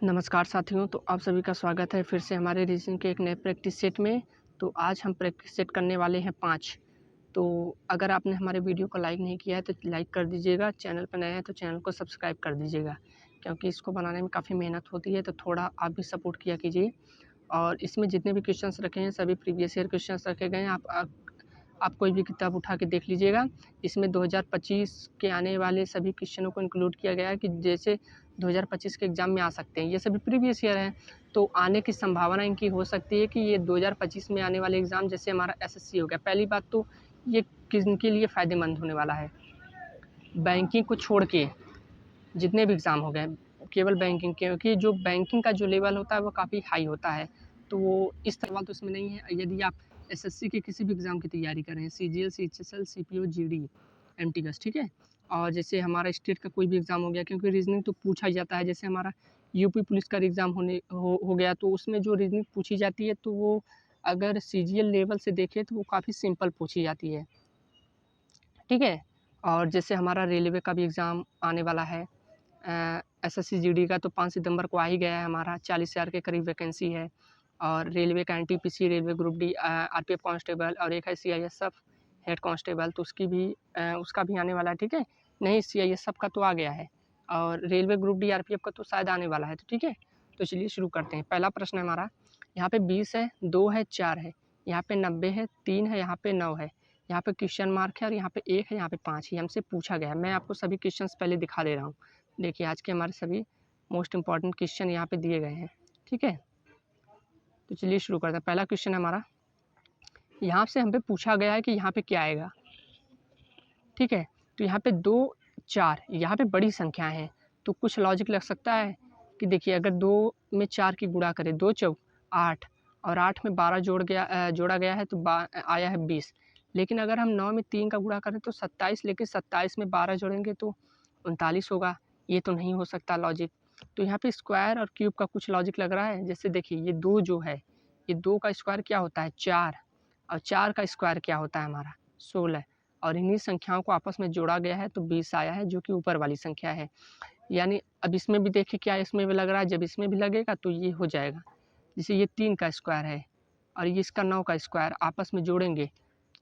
नमस्कार साथियों, तो आप सभी का स्वागत है फिर से हमारे रीजनिंग के एक नए प्रैक्टिस सेट में। तो आज हम प्रैक्टिस सेट करने वाले हैं 5। तो अगर आपने हमारे वीडियो को लाइक नहीं किया है तो लाइक कर दीजिएगा, चैनल पर नए हैं तो चैनल को सब्सक्राइब कर दीजिएगा, क्योंकि इसको बनाने में काफ़ी मेहनत होती है, तो थोड़ा आप भी सपोर्ट किया कीजिए। और इसमें जितने भी क्वेश्चंस रखे हैं सभी प्रीवियस ईयर क्वेश्चंस रखे गए हैं। आप कोई भी किताब उठा के देख लीजिएगा। इसमें 2025 के आने वाले सभी क्वेश्चनों को इंक्लूड किया गया है कि जैसे 2025 के एग्ज़ाम में आ सकते हैं। ये सभी प्रीवियस ईयर हैं, तो आने की संभावना इनकी हो सकती है कि ये 2025 में आने वाले एग्ज़ाम जैसे हमारा एसएससी हो गया। पहली बात तो ये किनके लिए फ़ायदेमंद होने वाला है, बैंकिंग को छोड़ के जितने भी एग्ज़ाम हो गए, केवल बैंकिंग, क्योंकि जो बैंकिंग का जो लेवल होता है वो काफ़ी हाई होता है, तो वो इस सवाल तो इसमें नहीं है। यदि आप एसएससी के किसी भी एग्ज़ाम की तैयारी कर रहे हैं, CGL, CHSL, CPO, GD, MTS, ठीक है। और जैसे हमारा स्टेट का कोई भी एग्ज़ाम हो गया, क्योंकि रीजनिंग तो पूछा ही जाता है। जैसे हमारा यूपी पुलिस का एग्ज़ाम हो गया, तो उसमें जो रीजनिंग पूछी जाती है तो वो अगर सीजीएल लेवल से देखें तो वो काफ़ी सिंपल पूछी जाती है, ठीक है। और जैसे हमारा रेलवे का भी एग्ज़ाम आने वाला है, एसएससी जीडी का, तो 5 सितंबर को आ ही गया है। हमारा 40,000 के करीब वैकेंसी है। और रेलवे का NTPC, railway group D, RPF constable, और एक है सीआईएसएफ हेड कांस्टेबल, तो उसका भी आने वाला है, ठीक है। नहीं, सीआईएसएफ का तो आ गया है, और रेलवे ग्रुप डी आरपीएफ का तो शायद आने वाला है, तो ठीक है। तो चलिए शुरू करते हैं। पहला प्रश्न है हमारा, यहाँ पे 20 है, 2 है, 4 है, यहाँ पे 90 है, 3 है, यहाँ पे 9 है, यहाँ पे क्वेश्चन मार्क है, और यहाँ पे 1 है, यहाँ पे 5 है। हमसे पूछा गया है। मैं आपको सभी क्वेश्चन पहले दिखा दे रहा हूँ। देखिए, आज के हमारे सभी मोस्ट इंपॉर्टेंट क्वेश्चन यहाँ पे दिए गए हैं, ठीक है। तो चलिए शुरू करते हैं। पहला क्वेश्चन है हमारा, यहाँ से हम पे पूछा गया है कि यहाँ पे क्या आएगा, ठीक है। तो यहाँ पे 2, 4, यहाँ पे बड़ी संख्या है, तो कुछ लॉजिक लग सकता है कि देखिए, अगर 2 में 4 की गुणा करें, 2 चौक 8, और 8 में 12 जोड़ा गया है तो आया है 20। लेकिन अगर हम 9 में 3 का गुणा करें तो 27, लेकिन 27 में 12 जोड़ेंगे तो 39 होगा। ये तो नहीं हो सकता लॉजिक। तो यहाँ पे स्क्वायर और क्यूब का कुछ लॉजिक लग रहा है। जैसे देखिए, ये 2 जो है, ये 2 का स्क्वायर क्या होता है, 4, और 4 का स्क्वायर क्या होता है हमारा, 16। और इन्हीं संख्याओं को आपस में जोड़ा गया है तो 20 आया है, जो कि ऊपर वाली संख्या है। यानी अब इसमें भी देखिए क्या इसमें भी लग रहा है, जब इसमें भी लगेगा तो ये हो जाएगा। जैसे ये 3 का स्क्वायर है और ये इसका 9 का स्क्वायर, आपस में जोड़ेंगे,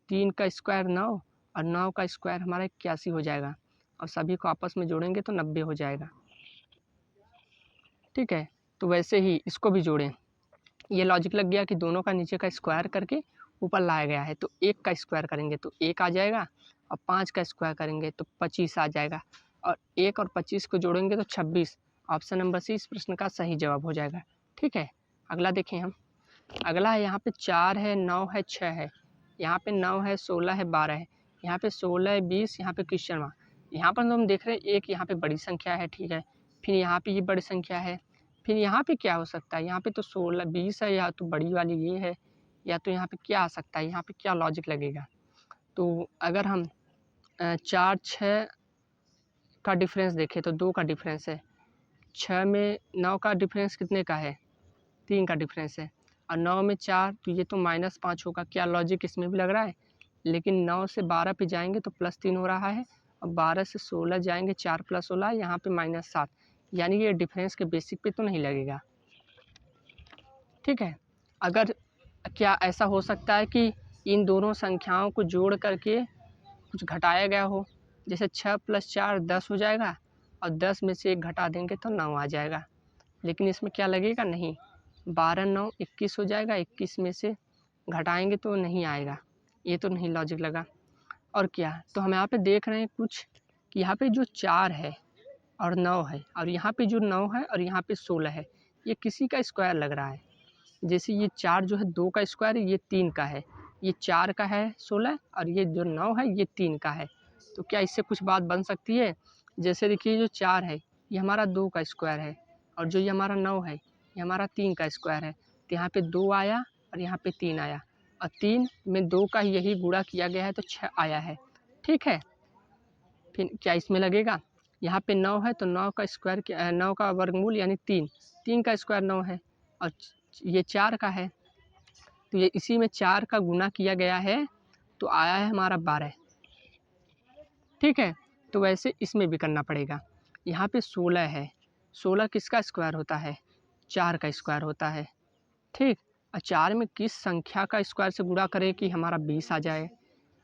3 का स्क्वायर 9 और 9 का स्क्वायर हमारा 81 हो जाएगा, और सभी को आपस में जोड़ेंगे तो 90 हो जाएगा, ठीक है। तो वैसे ही इसको भी जोड़ें, ये लॉजिक लग गया कि दोनों का नीचे का स्क्वायर करके ऊपर लाया गया है। तो 1 का स्क्वायर करेंगे तो 1 आ जाएगा, और 5 का स्क्वायर करेंगे तो 25 आ जाएगा, और 1 और 25 को जोड़ेंगे तो 26। ऑप्शन नंबर सी इस प्रश्न का सही जवाब हो जाएगा, ठीक है। अगला देखें हम। अगला है, यहाँ पे 4 है, 9 है, 6 है, यहाँ पे 9 है, 16 है, 12 है, यहाँ पे 16 है, 20, यहाँ पे क्वेश्चन मार्क। यहाँ पर हम देख रहे हैं एक यहाँ पे बड़ी संख्या है, ठीक है। फिर यहाँ पे ये बड़ी संख्या है, फिर यहाँ पे क्या हो सकता है, यहाँ पे तो 16 20 है, या तो बड़ी वाली ये है, या तो यहाँ पे क्या आ सकता है, यहाँ पे क्या लॉजिक लगेगा। तो अगर हम 4 6 का डिफरेंस देखें तो 2 का डिफरेंस है, 6 में 9 का डिफरेंस कितने का है, 3 का डिफरेंस है, और 9 में 4, तो ये तो -5 होगा। क्या लॉजिक इसमें भी लग रहा है। लेकिन 9 से 12 पे जाएंगे तो +3 हो रहा है, और 12 से 16 जाएंगे, 4 + 16, यहाँ पे -7, यानी ये डिफरेंस के बेसिक पे तो नहीं लगेगा, ठीक है। अगर क्या ऐसा हो सकता है कि इन दोनों संख्याओं को जोड़ करके कुछ घटाया गया हो, जैसे 6 + 4 10 हो जाएगा, और 10 में से 1 घटा देंगे तो 9 आ जाएगा। लेकिन इसमें क्या लगेगा, नहीं, 12 9 21 हो जाएगा, 21 में से घटाएंगे तो नहीं आएगा, ये तो नहीं लॉजिक लगा। और क्या, तो हम यहाँ पे देख रहे हैं कुछ कि यहाँ पे जो 4 है और 9 है, और यहाँ पे जो 9 है और यहाँ पे 16 है, ये किसी का स्क्वायर लग रहा है। जैसे ये 4 जो है 2 का स्क्वायर है, ये 3 का है, ये 4 का है 16, और ये जो 9 है ये 3 का है। तो क्या इससे कुछ बात बन सकती है। जैसे देखिए, जो 4 है ये हमारा 2 का स्क्वायर है, और जो ये हमारा 9 है ये हमारा 3 का स्क्वायर है, तो यहाँ पे 2 आया और यहाँ पे 3 आया, और 3 में 2 का यही गुणा किया गया है तो 6 आया है, ठीक है। फिर क्या इसमें लगेगा, यहाँ पे 9 है तो 9 का स्क्वायर 9 का वर्गमूल यानी 3, 3 का स्क्वायर 9 है, और ये 4 का है, तो ये इसी में 4 का गुना किया गया है तो आया है हमारा 12, ठीक है। तो वैसे इसमें भी करना पड़ेगा। यहाँ पे 16 है, 16 किसका स्क्वायर होता है, 4 का स्क्वायर होता है। ठीक, और 4 में किस संख्या का स्क्वायर से गुणा करें कि हमारा 20 आ जाए।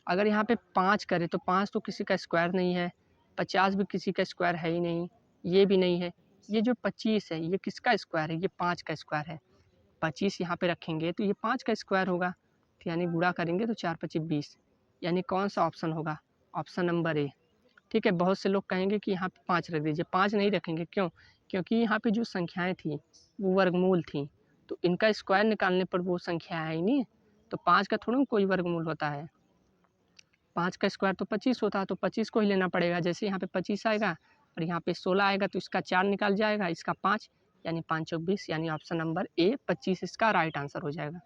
अगर यहाँ पे 5 करें तो 5 तो किसी का स्क्वायर नहीं है, 50 भी किसी का स्क्वायर है ही नहीं, ये भी नहीं है। ये जो 25 है ये किसका स्क्वायर है, ये 5 का स्क्वायर है। 25 यहाँ पे रखेंगे तो ये 5 का स्क्वायर होगा, तो यानी गुणा करेंगे तो 4 25 20, यानी कौन सा ऑप्शन होगा, ऑप्शन नंबर ए। ठीक है, बहुत से लोग कहेंगे कि यहाँ पे 5 रख दीजिए, 5 नहीं रखेंगे, क्यों, क्योंकि यहाँ पे जो संख्याएं थी वो वर्गमूल थी, तो इनका स्क्वायर निकालने पर वो संख्या है ही नहीं, तो 5 का थोड़ा कोई वर्गमूल होता है। 5 का स्क्वायर तो 25 होता है, तो 25 को ही लेना पड़ेगा। जैसे यहाँ पे 25 आएगा और यहाँ पे 16 आएगा तो इसका 4 निकाल जाएगा, इसका 5, यानी 5 चौक 20, यानी ऑप्शन नंबर ए 25 इसका राइट आंसर हो जाएगा।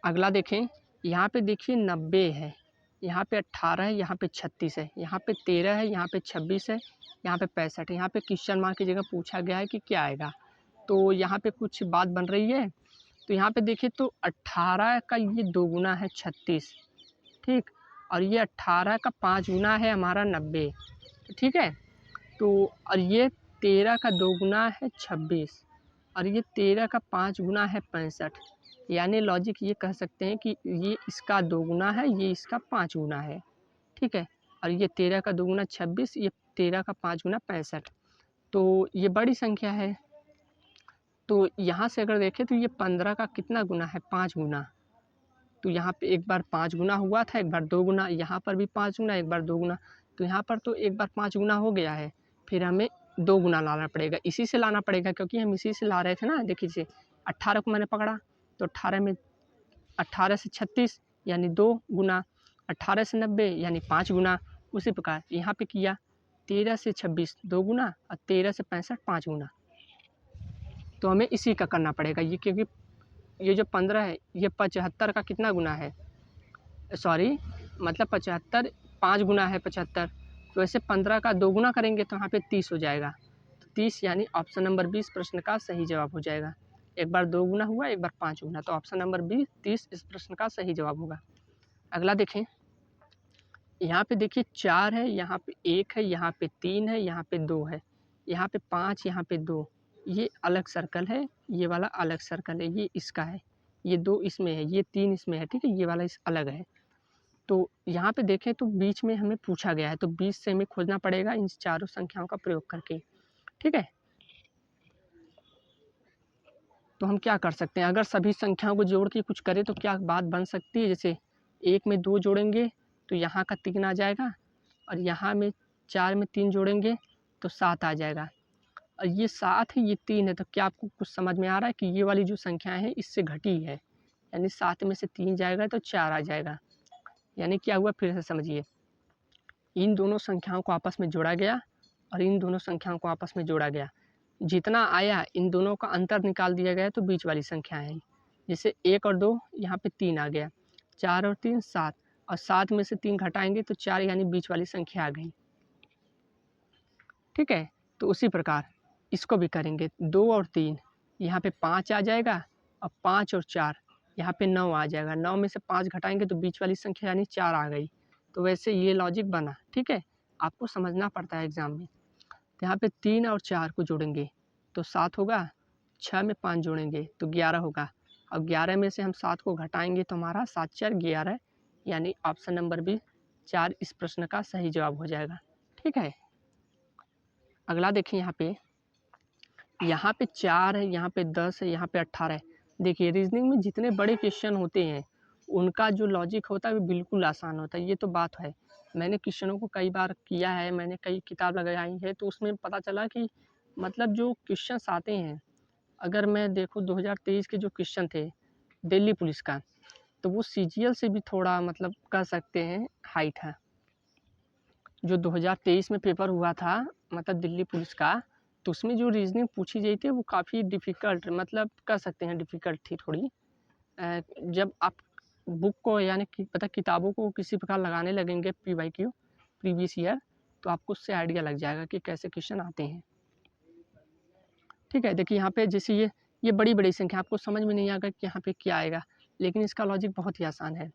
अगला देखें, यहाँ पे देखिए 90 है, यहाँ पे 18 है, यहाँ पे 36 है, यहाँ पे 13 है, यहाँ पे 26 है, यहाँ पे 65 है। यहाँ पे क्वेश्चन मार्क की जगह पूछा गया है कि क्या आएगा, तो यहाँ पे कुछ बात बन रही है। तो यहाँ पे देखिए तो 18 का ये 2 गुना है 36, ठीक, और ये 18 का 5 गुना है हमारा 90, ठीक है। तो और ये 13 का 2 गुना है 26, और ये 13 का 5 गुना है 65, यानी लॉजिक ये कह सकते हैं कि ये इसका 2 गुना है, ये इसका 5 गुना है, ठीक है। और ये 13 का 2 गुना 26, ये 13 का 5 गुना 65, तो ये बड़ी संख्या है। तो यहाँ से अगर देखें तो ये 15 का कितना गुना है, 5 गुना, तो यहाँ पे एक बार 5 गुना हुआ था, एक बार 2 गुना, यहाँ पर भी 5 गुना, एक बार 2 गुना, तो यहाँ पर तो एक बार 5 गुना हो गया है, फिर हमें 2 गुना लाना पड़ेगा, इसी से लाना पड़ेगा क्योंकि हम इसी से ला रहे थे ना। देखिए 18 को मैंने पकड़ा तो 18 में 18 से 36 यानी 2 गुना, 18 से 90 यानी 5 गुना। उसी प्रकार यहाँ पे किया 13 से 26 2 गुना और 13 से 65 5 गुना, तो हमें इसी का करना पड़ेगा ये, क्योंकि ये जो 15 है ये 75 का कितना गुना है, सॉरी मतलब 75 5 गुना है 75, तो वैसे 15 का 2 गुना करेंगे तो यहाँ पे 30 हो जाएगा, तो 30 यानी ऑप्शन नंबर 20 प्रश्न का सही जवाब हो जाएगा। एक बार 2 गुना हुआ, एक बार 5 गुना, तो ऑप्शन नंबर 20 30 इस प्रश्न का सही जवाब होगा। अगला देखें, यहाँ पे देखिए 4 है, यहाँ पे 1 है, यहाँ पे 3 है, यहाँ पे 2 है, यहाँ पे 5, यहाँ पे 2, ये अलग सर्कल है, ये वाला अलग सर्कल है, ये इसका है, ये 2 इसमें है, ये 3 इसमें है, ठीक है, ये वाला इस अलग है। तो यहाँ पे देखें तो बीच में हमें पूछा गया है, तो बीच से हमें खोजना पड़ेगा इन चारों संख्याओं का प्रयोग करके, ठीक है। तो हम क्या कर सकते हैं, अगर सभी संख्याओं को जोड़ के कुछ करें तो क्या बात बन सकती है। जैसे 1 में 2 जोड़ेंगे तो यहाँ का 3 आ जाएगा, और यहाँ में 4 में 3 जोड़ेंगे तो 7 आ जाएगा, और ये 7 है, ये 3 है, तो क्या आपको कुछ समझ में आ रहा है कि ये वाली जो संख्या है इससे घटी है, यानी 7 में से 3 जाएगा तो 4 आ जाएगा। यानी क्या हुआ, फिर से समझिए, इन दोनों संख्याओं को आपस में जोड़ा गया और इन दोनों संख्याओं को आपस में जोड़ा गया, जितना आया इन दोनों का अंतर निकाल दिया गया, तो बीच वाली संख्या है। जैसे 1 और 2 यहाँ पे 3 आ गया, 4 और 3 7, और 7 में से 3 घटाएंगे तो 4, यानी बीच वाली संख्या आ गई, ठीक है। तो उसी प्रकार इसको भी करेंगे, 2 और 3 यहाँ पे 5 आ जाएगा, और 5 और 4 यहाँ पे 9 आ जाएगा, 9 में से 5 घटाएंगे तो बीच वाली संख्या यानी 4 आ गई। तो वैसे ये लॉजिक बना, ठीक है, आपको समझना पड़ता है एग्ज़ाम में। तो यहाँ पे 3 और 4 को जोड़ेंगे तो 7 होगा, 6 में 5 जोड़ेंगे तो 11 होगा, और 11 में से हम 7 को घटाएंगे तो हमारा 7 4 11, यानी ऑप्शन नंबर बी 4 इस प्रश्न का सही जवाब हो जाएगा, ठीक है। अगला देखिए, यहाँ पे 4 है, यहाँ पे 10 है, यहाँ पे 18 है। देखिए रीजनिंग में जितने बड़े क्वेश्चन होते हैं उनका जो लॉजिक होता है वो बिल्कुल आसान होता है, ये तो बात है। मैंने क्वेश्चनों को कई बार किया है, मैंने कई किताब लगाई है, तो उसमें पता चला कि मतलब जो क्वेश्चंस आते हैं, अगर मैं देखूँ 2023 के जो क्वेश्चन थे दिल्ली पुलिस का, तो वो सीजीएल से भी थोड़ा मतलब कह सकते हैं हाइट है। जो 2023 में पेपर हुआ था मतलब दिल्ली पुलिस का, तो उसमें जो रीजनिंग पूछी गई थी वो काफ़ी डिफ़िकल्ट मतलब कह सकते हैं डिफ़िकल्ट थी थोड़ी। जब आप बुक को यानी कि पता किताबों को किसी प्रकार लगाने लगेंगे पीवाईक्यू प्रीवियस ईयर, तो आपको उससे आइडिया लग जाएगा कि कैसे क्वेश्चन आते हैं, ठीक है। देखिए यहाँ पे जैसे ये बड़ी बड़ी संख्या आपको समझ में नहीं आएगा कि यहाँ पे क्या आएगा, लेकिन इसका लॉजिक बहुत ही आसान है।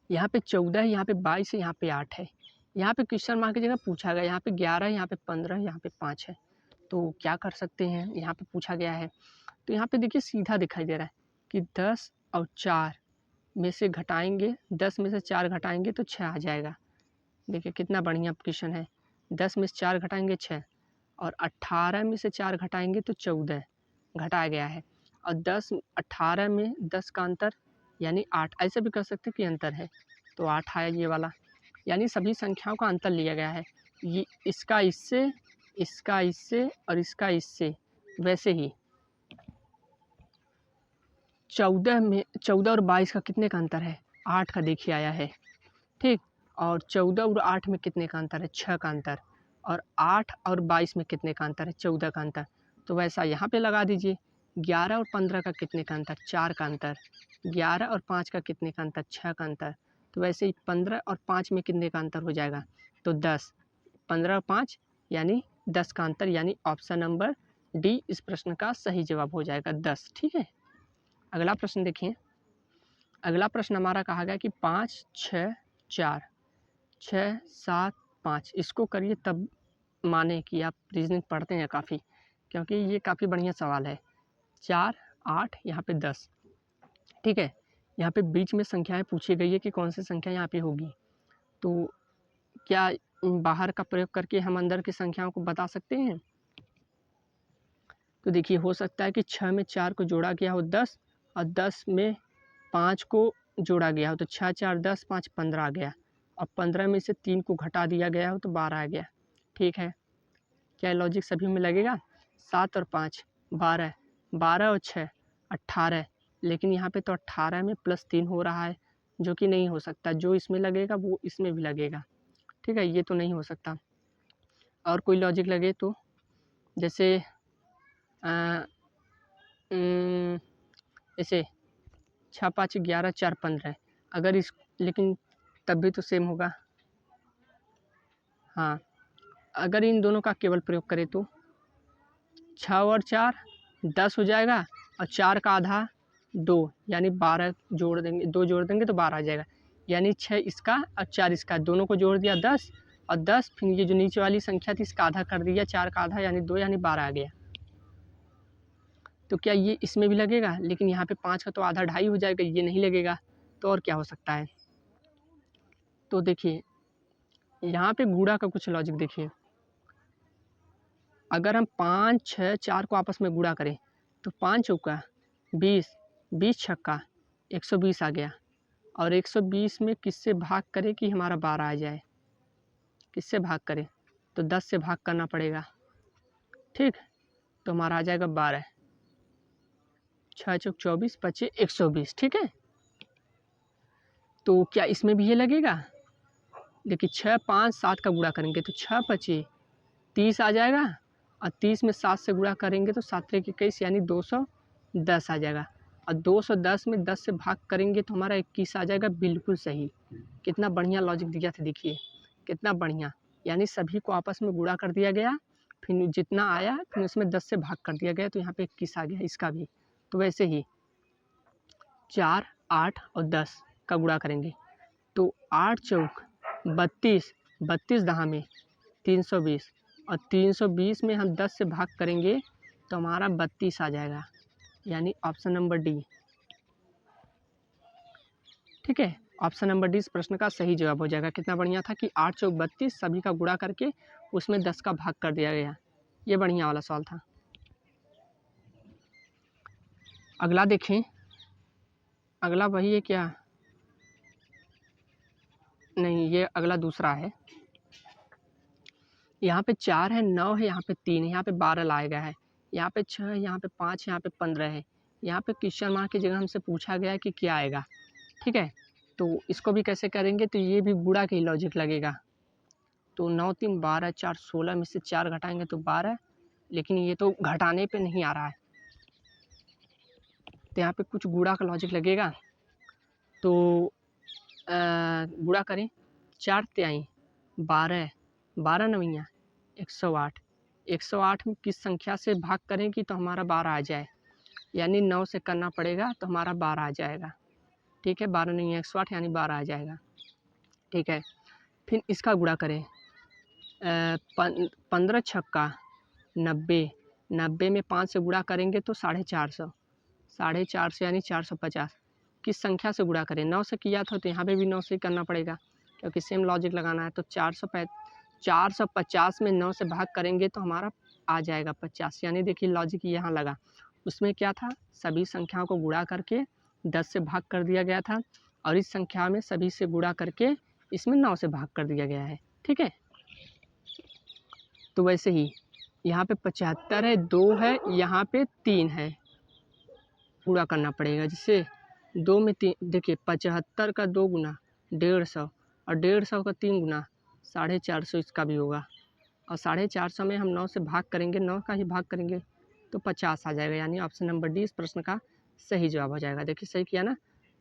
यहाँ पे 14 है, यहाँ पे 22 है, यहाँ पे 8 है, यहाँ पे क्वेश्चन मार्क की जगह पूछा गया, यहाँ पे 11 है, यहाँ पे 15 है, यहाँ पे 5 है, तो क्या कर सकते हैं, यहाँ पे पूछा गया है। तो यहाँ पे देखिए सीधा दिखाई दे रहा है कि 10 और 4 में से घटाएंगे, 10 में से 4 घटाएंगे तो 6 आ जाएगा। देखिए कितना बढ़िया क्वेश्चन है। 10 में से 4 घटाएंगे 6, और 18 में से 4 घटाएंगे तो 14 घटाया गया है। और 10 18 में 10 का अंतर यानी 8, ऐसे भी कर सकते हैं कि अंतर है तो 8 आया ये वाला। यानी सभी संख्याओं का अंतर लिया गया है, ये इसका इससे, इसका इससे और इसका इससे। वैसे ही 14 और 22 का कितने का अंतर है, 8 का देखिए आया है, ठीक। और 14 और 8 में कितने का अंतर है, 6 का अंतर। और 8 और 22 में कितने का अंतर है, 14 का अंतर। तो वैसा यहाँ पे लगा दीजिए। 11 और 15 का कितने का अंतर, 4 का अंतर। 11 और 5 का कितने का अंतर, 6 का अंतर। तो वैसे ही 15 और 5 में कितने का अंतर हो जाएगा, तो 10। 15 और 5 यानी 10 का अंतर, यानी ऑप्शन नंबर डी इस प्रश्न का सही जवाब हो जाएगा, 10। ठीक है, अगला प्रश्न देखिए। अगला प्रश्न हमारा कहा गया कि 5 6 4 6 7 5, इसको करिए तब माने कि आप रीजनिंग पढ़ते हैं काफ़ी, क्योंकि ये काफ़ी बढ़िया सवाल है। 4 8 यहाँ पे 10, ठीक है। यहाँ पे बीच में संख्याएं पूछी गई है कि कौन सी संख्या यहाँ पे होगी। तो क्या बाहर का प्रयोग करके हम अंदर की संख्याओं को बता सकते हैं। तो देखिए हो सकता है कि 6 में 4 को जोड़ा गया हो 10, और 10 में 5 को जोड़ा गया हो तो 6 4 10, 5 15 आ गया। और 15 में से 3 को घटा दिया गया हो तो 12 आ गया। ठीक है, क्या लॉजिक सभी में लगेगा। 7 और 5 12, 12 और 6 18, लेकिन यहाँ पे तो 18 में +3 हो रहा है, जो कि नहीं हो सकता। जो इसमें लगेगा वो इसमें भी लगेगा, ठीक है, ये तो नहीं हो सकता। और कोई लॉजिक लगे तो, जैसे ऐसे 6 5 11 4 15, अगर इस, लेकिन तब भी तो सेम होगा। हाँ, अगर इन दोनों का केवल प्रयोग करें तो 6 और 4 10 हो जाएगा, और 4 का आधा 2 यानी 12 जोड़ देंगे, 2 जोड़ देंगे तो 12 आ जाएगा। यानी 6 इसका और 4 इसका, दोनों को जोड़ दिया 10, और 10 फिर ये जो नीचे वाली संख्या थी इसका आधा कर दिया, 4 का आधा यानी 2 यानी 12 आ गया। तो क्या ये इसमें भी लगेगा, लेकिन यहाँ पे 5 का तो आधा 2.5 हो जाएगा, ये नहीं लगेगा। तो और क्या हो सकता है। तो देखिए यहाँ पे गुणा का कुछ लॉजिक देखिए। अगर हम 5 6 4 को आपस में गुणा करें तो 5 चौका 20, 20 छक्का 120 आ गया। और 120 में किससे भाग करें कि हमारा 12 आ जाए, किससे भाग करें, तो 10 से भाग करना पड़ेगा, ठीक। तो हमारा आ जाएगा 12, 6 चौक 24 पचे 120, ठीक है। तो क्या इसमें भी ये लगेगा। देखिए 6 5 7 का गुणा करेंगे तो 6 पचे 30 आ जाएगा, और 30 में 7 से गुणा करेंगे तो 7 त्रिक 21 यानी 210 आ जाएगा। और 210 में 10 से भाग करेंगे तो हमारा 21 आ जाएगा, बिल्कुल सही। कितना बढ़िया लॉजिक दिया था, देखिए कितना बढ़िया। यानी सभी को आपस में गुणा कर दिया गया, फिर जितना आया फिर उसमें 10 से भाग कर दिया गया, तो यहाँ पे 21 आ गया इसका भी। तो वैसे ही 4 8 और 10 का गुणा करेंगे तो 8 चौक 32, 32 दहा में 320, और 320 में हम 10 से भाग करेंगे तो हमारा 32 आ जाएगा, यानी ऑप्शन नंबर डी, ठीक है। ऑप्शन नंबर डी इस प्रश्न का सही जवाब हो जाएगा। कितना बढ़िया था कि 8 चौक 32 सभी का गुणा करके उसमें 10 का भाग कर दिया गया, ये बढ़िया वाला सवाल था। अगला देखें, अगला वही है क्या, नहीं ये अगला दूसरा है। यहाँ पे 4 है, 9 है, यहाँ पे 3 है, यहाँ पे 12 लाया गया है, यहाँ पे 6 है, यहाँ पे 5 है, यहाँ पे 15 है। यहाँ पे क्वेश्चन मार्क की जगह हमसे पूछा गया है कि क्या आएगा, ठीक है। तो इसको भी कैसे करेंगे, तो ये भी गुणा के ही लॉजिक लगेगा। तो 9 3 12 4 16 में से 4 घटाएंगे तो 12, लेकिन ये तो घटाने पे नहीं आ रहा है, तो यहाँ पे कुछ गुणा का लॉजिक लगेगा। तो गुणा करें, 4 तिहाई 12, 12 नवैया 108, 108 में किस संख्या से भाग करें कि तो हमारा 12 आ जाए, यानी 9 से करना पड़ेगा तो हमारा 12 आ जाएगा, ठीक है। 12 नहीं है 108 यानी 12 आ जाएगा, ठीक है। फिर इसका गुणा करें, 15 छक्का 90, 90 में 5 से गुणा करेंगे तो 450, 450 यानी 450। किस संख्या से गुणा करें? 9 से किया था तो यहाँ पे भी 9 से ही करना पड़ेगा क्योंकि सेम लॉजिक लगाना है। तो 450 में 9 से भाग करेंगे तो हमारा आ जाएगा 50, यानी देखिए लॉजिक यहाँ लगा। उसमें क्या था, सभी संख्याओं को गुणा करके 10 से भाग कर दिया गया था और इस संख्या में सभी से गुणा करके इसमें 9 से भाग कर दिया गया है। ठीक है, तो वैसे ही यहाँ पे 75 है, 2 है, यहाँ पे 3 है, गुणा करना पड़ेगा जिससे 2 में 3, देखिए 75 का 2 गुना 150 और 150 का 3 गुना 450 इसका भी होगा और 450 में हम 9 से भाग करेंगे, 9 का ही भाग करेंगे तो 50 आ जाएगा, यानी ऑप्शन नंबर डी इस प्रश्न का सही जवाब हो जाएगा। देखिए सही किया ना,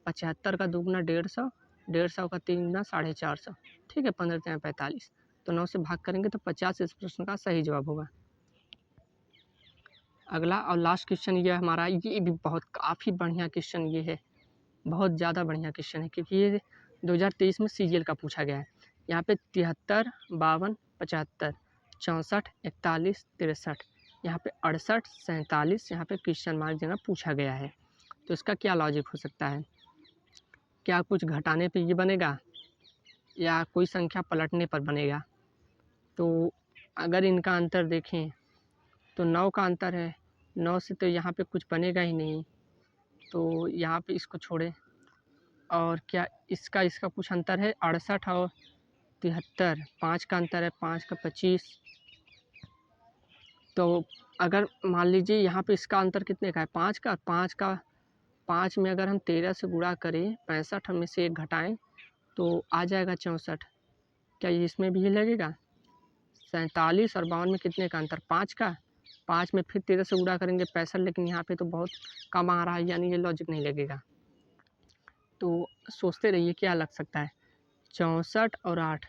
75 का 2 गुना 150, 150 का 3 गुना 450, ठीक है, 15 3 45, तो 9 से भाग करेंगे तो 50 इस प्रश्न का सही जवाब होगा। अगला और लास्ट क्वेश्चन ये हमारा, ये भी बहुत काफ़ी बढ़िया क्वेश्चन ये है, बहुत ज़्यादा बढ़िया क्वेश्चन है क्योंकि ये 2023 में सीजीएल का पूछा गया है। यहाँ पे 73, 52, 75, 64, 41, 63, यहाँ पे 68, 47, यहाँ पे क्वेश्चन मार्क जगह पूछा गया है। तो इसका क्या लॉजिक हो सकता है? क्या कुछ घटाने पे ये बनेगा या कोई संख्या पलटने पर बनेगा? तो अगर इनका अंतर देखें तो 9 का अंतर है, 9 से तो यहाँ पे कुछ बनेगा ही नहीं, तो यहाँ पे इसको छोड़ें। और क्या इसका कुछ अंतर है, 68 और 73, 5 का अंतर है, 5 का 25। तो अगर मान लीजिए यहाँ पे इसका अंतर कितने का है, 5 में अगर हम 13 से गुणा करें, 65 में से 1 घटाएं तो आ जाएगा 64। क्या ये इसमें भी लगेगा? 47 और 52 में कितने का अंतर, 5 का, 5 में फिर 13 से गुणा करेंगे 65, लेकिन यहाँ पे तो बहुत कम आ रहा है, यानी ये लॉजिक नहीं लगेगा। तो सोचते रहिए क्या लग सकता है, 64 और 8,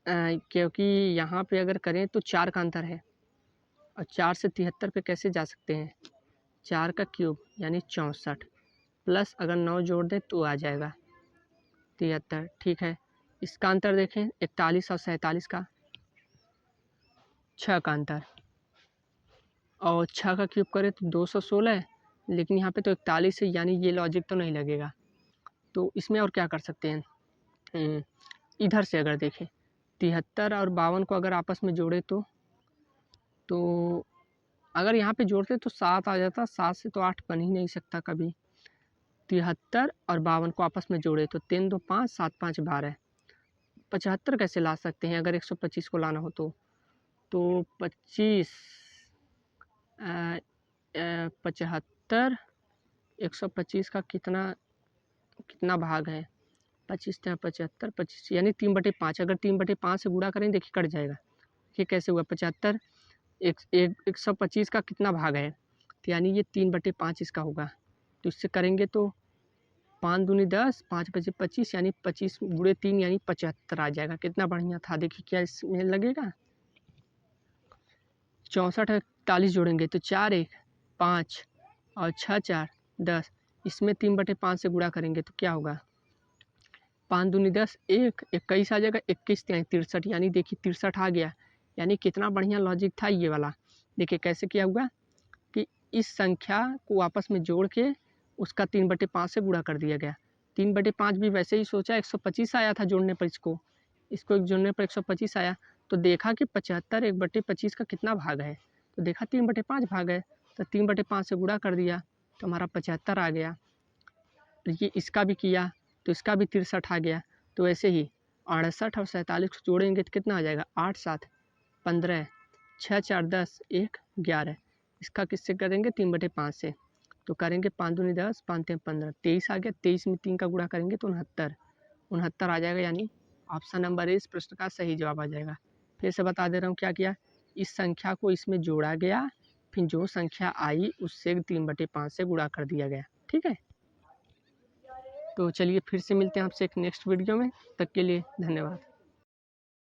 क्योंकि यहाँ पे अगर करें तो 4 का अंतर है और 4 से 73 पे कैसे जा सकते हैं, 4 का क्यूब यानी 64 प्लस अगर 9 जोड़ दें तो आ जाएगा 73। ठीक है, इसका अंतर देखें 41 और 47 का, 6 का अंतर, और 6 का क्यूब करें तो 216 है, लेकिन यहाँ पे तो 41 है, यानी ये लॉजिक तो नहीं लगेगा। तो इसमें और क्या कर सकते हैं, इधर से अगर देखें 73 और 52 को अगर आपस में जोड़े तो अगर यहाँ पे जोड़ते तो 7 आ जाता, 7 से तो 8 बन ही नहीं सकता कभी। 73 और 52 को आपस में जोड़े तो 3 2 5, 7 5 12, 75 कैसे ला सकते हैं अगर 125 को लाना हो तो 25 75 125 का कितना भाग है, 25 75 25, यानी 3/5। अगर 3/5 से गुणा करें देखिए कट जाएगा, ये कैसे हुआ, 75 125 का कितना भाग है, तो यानी ये 3/5 इसका होगा। तो इससे करेंगे तो 5 दूनी 10, 5 5 25, यानी 25 गुणे 3 यानी 75 आ जाएगा। कितना बढ़िया था, देखिए क्या इसमें लगेगा, 64 और 41 जोड़ेंगे तो 4 1 5 और 6 4 10, इसमें 3/5 से गुणा करेंगे तो क्या होगा, 5 दूनी 10, 1 21 आ जाएगा, 21 3 63, यानी देखिए 63 आ गया। यानी कितना बढ़िया लॉजिक था ये वाला। देखिए कैसे किया हुआ कि इस संख्या को आपस में जोड़ के उसका 3/5 से गुणा कर दिया गया। 3/5 भी वैसे ही सोचा, 125 आया था जोड़ने पर, इसको जोड़ने पर 125 आया, तो देखा कि 75 1/25 का कितना भाग है, तो देखा 3/5 भाग है, तो 3/5 से गुणा कर दिया तो हमारा 75 आ गया। ये इसका भी किया तो इसका भी 63 आ गया। तो ऐसे ही 68 और 47 को जोड़ेंगे तो कितना आ जाएगा, 8 7 15, 6 4 10, 1 11, इसका किससे करेंगे, 3/5 से, तो करेंगे 5 दूनी 10, 5 3 15, 23 आ गया, 23 में 3 का गुणा करेंगे तो 69 आ जाएगा, यानी ऑप्शन नंबर ए इस प्रश्न का सही जवाब आ जाएगा। फिर से बता दे रहा हूँ क्या किया, इस संख्या को इसमें जोड़ा गया, फिर जो संख्या आई उससे 3/5 से गुणा कर दिया गया। ठीक है, तो चलिए फिर से मिलते हैं आपसे एक नेक्स्ट वीडियो में, तब तक के लिए धन्यवाद।